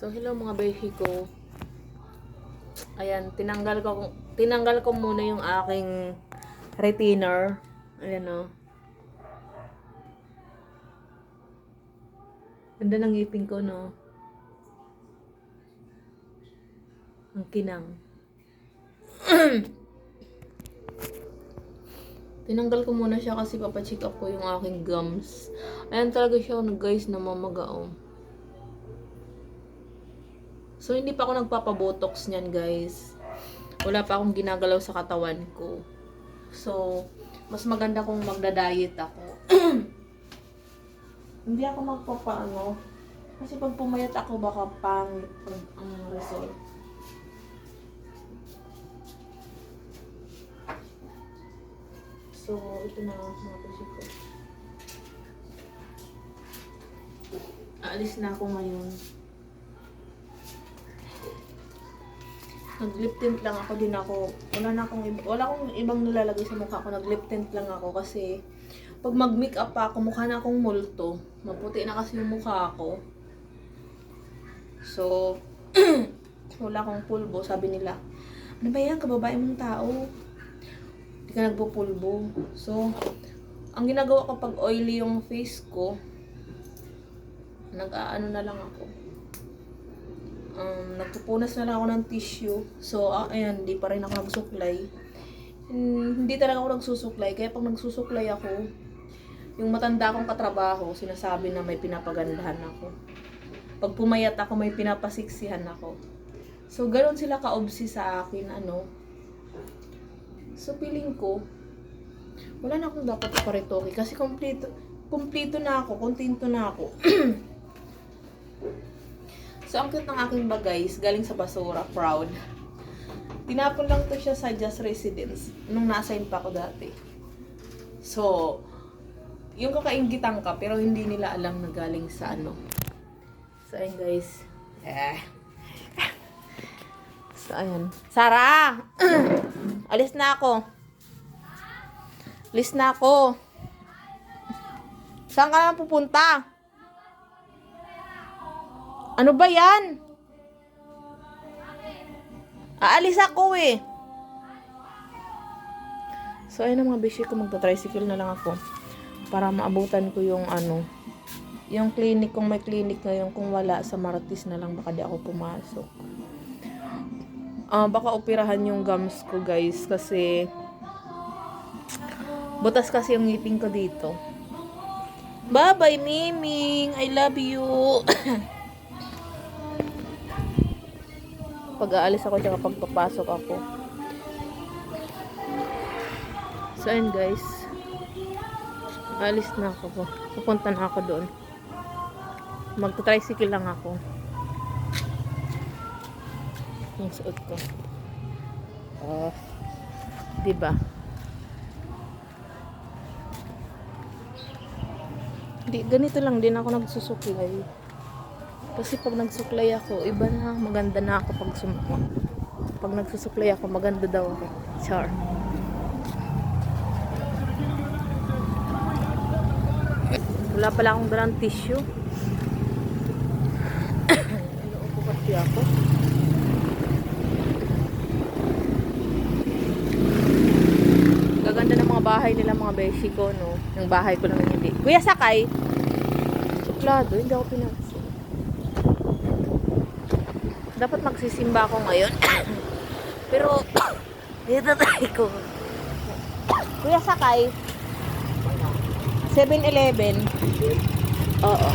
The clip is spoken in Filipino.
So, hello mga beshi ko. Ayan, tinanggal ko muna yung aking retainer. Ayan o. Ganda ng ngipin ko, no? Ang kinang. Tinanggal ko muna siya kasi papacheck up ko yung aking gums. Ayan talaga siya, guys, namamagao. So, hindi pa ako nagpapabotox niyan, guys. Wala pa akong ginagalaw sa katawan ko. So, mas maganda kung magda-diet ako. Hindi ako magpapaano. Kasi pag pumayat ako, baka pangit ang result. So, ito na mga kasi ko. Aalis na ako ngayon. Nag-lip tint lang ako, din ako. Wala akong ibang nilalagay sa mukha ko. Nag-lip tint lang ako kasi pag mag-makeup pa ako, mukha na akong multo. Maputi na kasi yung mukha ko. So, wala akong pulbo. Sabi nila, ano ba yan? Kababae mong tao. Hindi ka nagpupulbo. So, ang ginagawa ko pag oily yung face ko, nag-aano na lang ako. Nagpupunas na lang ako ng tissue. So, ayan, hindi pa rin ako nagsuklay. Hindi talaga ako nagsusuklay. Kaya pag nagsusuklay ako, yung matanda akong katrabaho, sinasabi na may pinapagandahan ako. Pag pumayat ako, may pinapasiksihan ako. So, ganoon sila ka-obsi sa akin, ano. So, feeling ko, wala na akong dapat iparitoke. Kasi kompleto na ako, kontento na ako. So, ang cute ng aking guys, galing sa basura, proud. Tinapon lang to siya sa Just Residence, nung na-assign pa ako dati. So, yung kakaingitan ka, pero hindi nila alam na galing sa ano. So, ayun guys. So, ayun. Sarah! Alis na ako. Alis na ako. Saan ka na pupunta? Ano ba yan? Aalis ako eh. So, ayun na mga bishi ko. Magta-tricycle na lang ako. Para maabutan ko yung ano. Yung clinic, kung may clinic ngayon. Kung wala, sa Martis na lang. Baka di ako pumasok. Baka operahan yung gums ko, guys. Kasi butas kasi yung ngipin ko dito. Bye-bye, Miming. I love you. Pag-aalis ako tsaka pagpapasok ako. So, ayun guys. Aalis na ako. Pupunta na ako doon. Magta-tricycle lang ako. Yung suot ko. Diba? Ganito lang din ako nagsusuklay. Kasi pag nagsuklay ako, iba na, maganda na ako pag nagsusuklay ako, maganda daw ako. Char. Wala pala akong dalang tissue. Inuupo kasi ako. Gaganda ng mga bahay nila, mga beshi ko, no? Yung bahay ko lang hindi. Kuya, sakay! Suplado, hindi ako pinapos. Dapat magsisimba ako ngayon. Pero, dito tayo ko. Kuya, sakay. 7-Eleven. Oo.